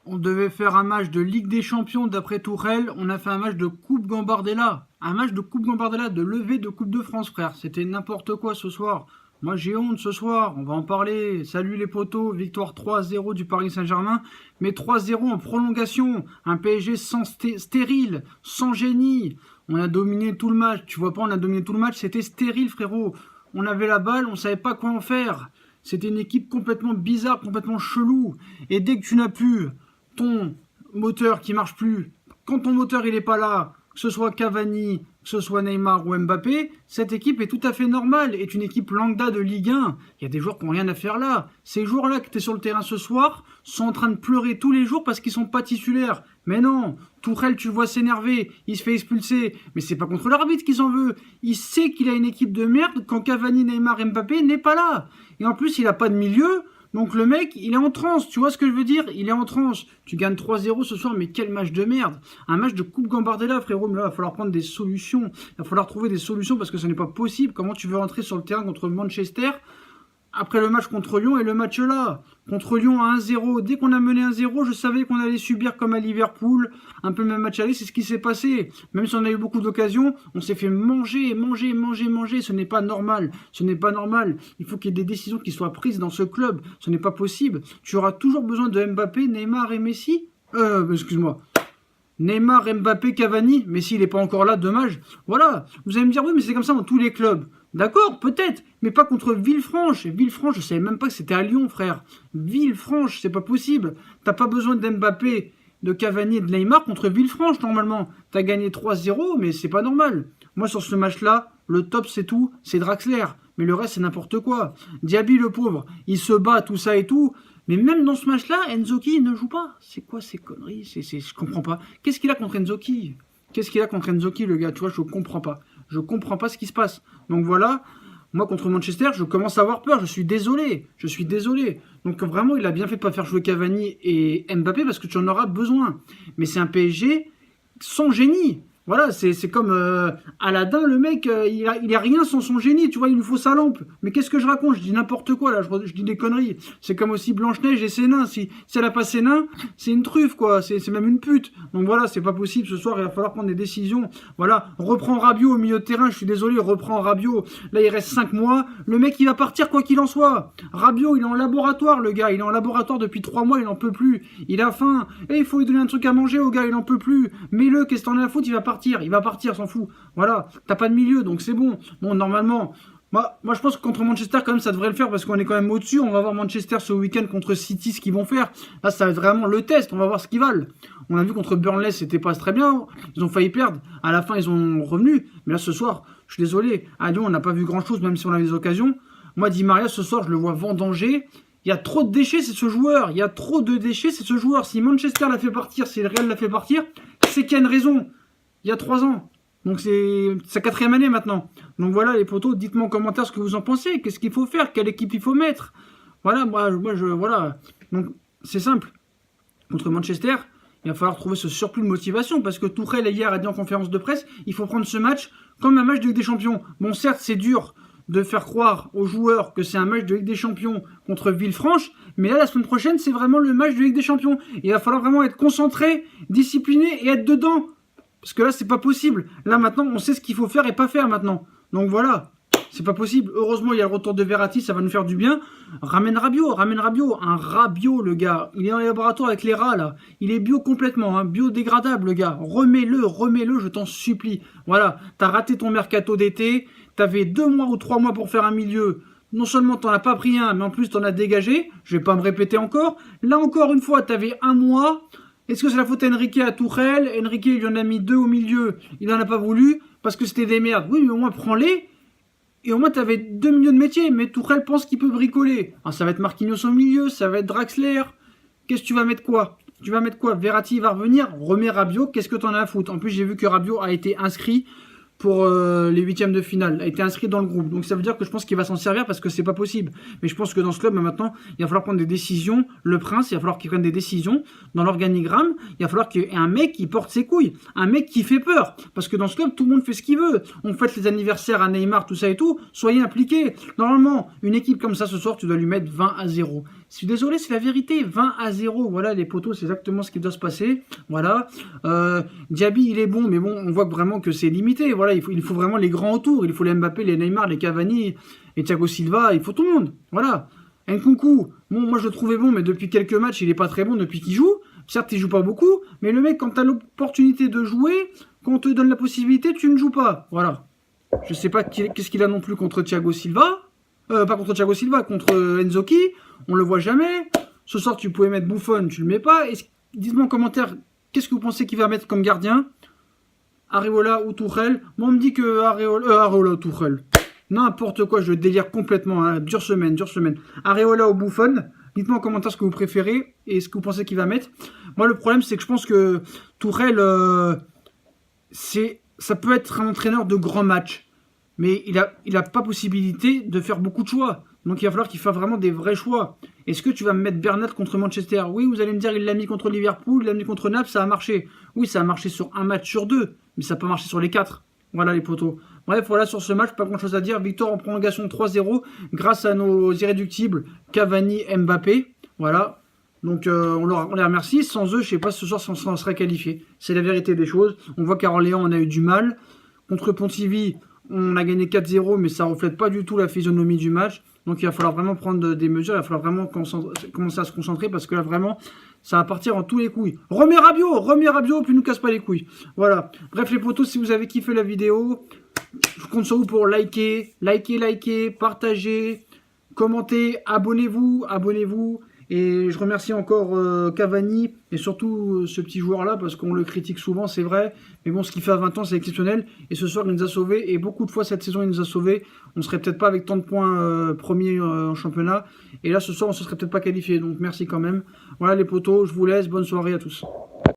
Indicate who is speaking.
Speaker 1: On devait faire un match de Ligue des Champions d'après Tourelle. On a fait un match de Coupe Gambardella. Un match de Coupe Gambardella, de levée de Coupe de France, frère. C'était n'importe quoi ce soir. Moi, j'ai honte ce soir. On va en parler. Salut les potos. Victoire 3-0 du Paris Saint-Germain. Mais 3-0 en prolongation. Un PSG sans stérile, sans génie. On a dominé tout le match. Tu vois pas, on a dominé tout le match. C'était stérile, frérot. On avait la balle, on savait pas quoi en faire. C'était une équipe complètement bizarre, complètement chelou. Et dès que tu n'as plus ton moteur qui marche plus, quand ton moteur il est pas là, que ce soit Cavani, que ce soit Neymar ou Mbappé, cette équipe est tout à fait normale, est une équipe lambda de Ligue 1. Il y a des joueurs qui n'ont rien à faire là. Ces joueurs-là qui étaient sur le terrain ce soir sont en train de pleurer tous les jours parce qu'ils sont pas titulaires. Mais non, Tourelle, tu le vois s'énerver, il se fait expulser. Mais c'est pas contre l'arbitre qu'il s'en veut. Il sait qu'il a une équipe de merde quand Cavani, Neymar, Mbappé n'est pas là. Et en plus, il a pas de milieu. Donc le mec, il est en transe, tu vois ce que je veux dire? Il est en transe. Tu gagnes 3-0 ce soir, mais quel match de merde. Un match de Coupe Gambardella, frérot. Mais là, il va falloir prendre des solutions. Il va falloir trouver des solutions parce que ce n'est pas possible. Comment tu veux rentrer sur le terrain contre Manchester après le match contre Lyon et le match là? Contre Lyon à 1-0. Dès qu'on a mené 1-0, je savais qu'on allait subir comme à Liverpool. Un peu le même match aller, c'est ce qui s'est passé. Même si on a eu beaucoup d'occasions, on s'est fait manger. Ce n'est pas normal. Ce n'est pas normal. Il faut qu'il y ait des décisions qui soient prises dans ce club. Ce n'est pas possible. Tu auras toujours besoin de Mbappé, Neymar et Messi. Excuse-moi. Neymar, Mbappé, Cavani, Messi il n'est pas encore là, dommage. Voilà, vous allez me dire, oui, mais c'est comme ça dans tous les clubs. D'accord, peut-être, mais pas contre Villefranche. Villefranche, je savais même pas que c'était à Lyon, frère. Villefranche, c'est pas possible. T'as pas besoin d'Mbappé, de Cavani et de Neymar contre Villefranche, normalement. T'as gagné 3-0, mais c'est pas normal. Moi, sur ce match-là, le top, c'est tout, c'est Draxler. Mais le reste, c'est n'importe quoi. Diaby, le pauvre, il se bat, tout ça et tout. Mais même dans ce match-là, Enzoki ne joue pas. C'est quoi ces conneries? Je comprends pas. Qu'est-ce qu'il a contre Enzoki? Qu'est-ce qu'il a contre Enzoki, le gars? Tu vois, je comprends pas. Je comprends pas ce qui se passe. Donc voilà, moi contre Manchester, je commence à avoir peur. Je suis désolé. Je suis désolé. Donc vraiment, il a bien fait de pas faire jouer Cavani et Mbappé parce que tu en auras besoin. Mais c'est un PSG sans génie. Voilà, c'est comme Aladdin, le mec, il a rien sans son génie, tu vois, il lui faut sa lampe. Mais qu'est-ce que je raconte? Je dis n'importe quoi, là, je dis des conneries. C'est comme aussi Blanche-Neige et ses nains. Si elle a pas ses nains, c'est une truffe, quoi. C'est même une pute. Donc voilà, c'est pas possible. Ce soir, il va falloir prendre des décisions. Voilà, reprends Rabiot au milieu de terrain, je suis désolé, reprends Rabiot. Là, il reste 5 mois. Le mec, il va partir quoi qu'il en soit. Rabiot, il est en laboratoire, le gars. Il est en laboratoire depuis 3 mois, il en peut plus. Il a faim. Et il faut lui donner un truc à manger au gars, il en peut plus. Mets-le, qu'est-ce que t'en as à foutre, il va partir, s'en fout. Voilà, t'as pas de milieu, donc c'est bon. Bon, normalement, moi je pense que contre Manchester, quand même, ça devrait le faire parce qu'on est quand même au-dessus. On va voir Manchester ce week-end contre City, ce qu'ils vont faire. Là, ça va être vraiment le test. On va voir ce qu'ils valent. On a vu contre Burnley, c'était pas très bien. Ils ont failli perdre. À la fin, ils ont revenu. Mais là, ce soir, je suis désolé. À Lyon, on n'a pas vu grand-chose, même si on a eu des occasions. Moi, Di Maria, ce soir, je le vois vendanger. Il y a trop de déchets, c'est ce joueur. Il y a trop de déchets, c'est ce joueur. Si Manchester l'a fait partir, si le Real l'a fait partir, c'est qu'il y a une raison. Il y a 3 ans. Donc c'est sa 4e année maintenant. Donc voilà les potos, dites-moi en commentaire ce que vous en pensez. Qu'est-ce qu'il faut faire? Quelle équipe il faut mettre? Voilà, voilà. Donc c'est simple. Contre Manchester, il va falloir trouver ce surplus de motivation parce que Tourelle hier a dit en conférence de presse, il faut prendre ce match comme un match de Ligue des Champions. Bon, certes, c'est dur de faire croire aux joueurs que c'est un match de Ligue des Champions contre Villefranche, mais là, la semaine prochaine, c'est vraiment le match de Ligue des Champions. Il va falloir vraiment être concentré, discipliné et être dedans. Parce que là, c'est pas possible. Là, maintenant, on sait ce qu'il faut faire et pas faire maintenant. Donc voilà, c'est pas possible. Heureusement, il y a le retour de Verratti, ça va nous faire du bien. Ramène Rabiot. Un Rabiot, le gars. Il est dans les laboratoires avec les rats, là. Il est bio complètement, hein, biodégradable, le gars. Remets-le, je t'en supplie. Voilà, t'as raté ton mercato d'été. T'avais 2 mois ou 3 mois pour faire un milieu. Non seulement t'en as pas pris un, mais en plus t'en as dégagé. Je vais pas me répéter encore. Là, encore une fois, t'avais 1 mois. Est-ce que c'est la faute d'Enrique à Tourelle? Enrique, il lui en a mis 2 au milieu. Il n'en a pas voulu parce que c'était des merdes. Oui, mais au moins, prends-les. Et au moins, tu avais 2 milieux de métier. Mais Tourelle pense qu'il peut bricoler. Alors, ça va être Marquinhos au milieu. Ça va être Draxler. Qu'est-ce que tu vas mettre quoi? Tu vas mettre quoi? Verratti va revenir. Remets Rabiot. Qu'est-ce que t'en as à foutre? En plus, j'ai vu que Rabiot a été inscrit pour les 8e de finale, a été inscrit dans le groupe. Donc ça veut dire que je pense qu'il va s'en servir parce que c'est pas possible. Mais je pense que dans ce club, maintenant, il va falloir prendre des décisions. Le Prince, il va falloir qu'il prenne des décisions dans l'organigramme. Il va falloir qu'il y ait un mec qui porte ses couilles, un mec qui fait peur. Parce que dans ce club, tout le monde fait ce qu'il veut. On fête les anniversaires à Neymar, tout ça et tout. Soyez impliqués. Normalement, une équipe comme ça ce soir, tu dois lui mettre 20-0. Je suis désolé, c'est la vérité. 20-0. Voilà, les potos, c'est exactement ce qui doit se passer. Voilà. Diaby, il est bon, mais bon, on voit vraiment que c'est limité. Voilà, il faut vraiment les grands autour. Il faut les Mbappé, les Neymar, les Cavani et Thiago Silva. Il faut tout le monde. Voilà. Nkunku, bon, moi je le trouvais bon, mais depuis quelques matchs, il est pas très bon depuis qu'il joue. Certes, il joue pas beaucoup, mais le mec, quand t'as l'opportunité de jouer, quand on te donne la possibilité, tu ne joues pas. Voilà. Je sais pas qu'est-ce qu'il a non plus contre Thiago Silva. Pas contre Thiago Silva, contre Enzoki. On le voit jamais. Ce soir, tu pouvais mettre Buffon, tu le mets pas. Dites-moi en commentaire, qu'est-ce que vous pensez qu'il va mettre comme gardien? Areola ou Tuchel? Moi, on me dit que Areola ou Tuchel. N'importe quoi, je délire complètement. Hein. Dure semaine. Areola ou Buffon? Dites-moi en commentaire ce que vous préférez et ce que vous pensez qu'il va mettre. Moi, le problème, c'est que je pense que Tuchel, ça peut être un entraîneur de grands matchs. Mais il a pas possibilité de faire beaucoup de choix. Donc il va falloir qu'il fasse vraiment des vrais choix. Est-ce que tu vas me mettre Bernat contre Manchester? Oui, vous allez me dire, il l'a mis contre Liverpool, il l'a mis contre Naples, ça a marché. Oui, ça a marché sur un match sur deux, mais ça peut marcher sur les 4. Voilà les potos. Bref, voilà sur ce match, pas grand chose à dire. Victoire en prolongation 3-0 grâce à nos irréductibles Cavani, Mbappé. Voilà. Donc on les remercie. Sans eux, je sais pas ce soir si on serait qualifié. C'est la vérité des choses. On voit qu'Orléans, on a eu du mal. Contre Pontivy, on a gagné 4-0, mais ça ne reflète pas du tout la physionomie du match. Donc il va falloir vraiment prendre des mesures, il va falloir vraiment commencer à se concentrer parce que là vraiment, ça va partir en tous les couilles. Remets Rabiot, puis nous casse pas les couilles. Voilà. Bref les potos, si vous avez kiffé la vidéo, je compte sur vous pour liker, partager, commenter, abonnez-vous. Et je remercie encore Cavani et surtout ce petit joueur-là parce qu'on le critique souvent, c'est vrai. Mais bon, ce qu'il fait à 20 ans, c'est exceptionnel. Et ce soir, il nous a sauvés. Et beaucoup de fois, cette saison, il nous a sauvés. On ne serait peut-être pas avec tant de points premiers en championnat. Et là, ce soir, on ne se serait peut-être pas qualifié. Donc, merci quand même. Voilà les potos, je vous laisse. Bonne soirée à tous.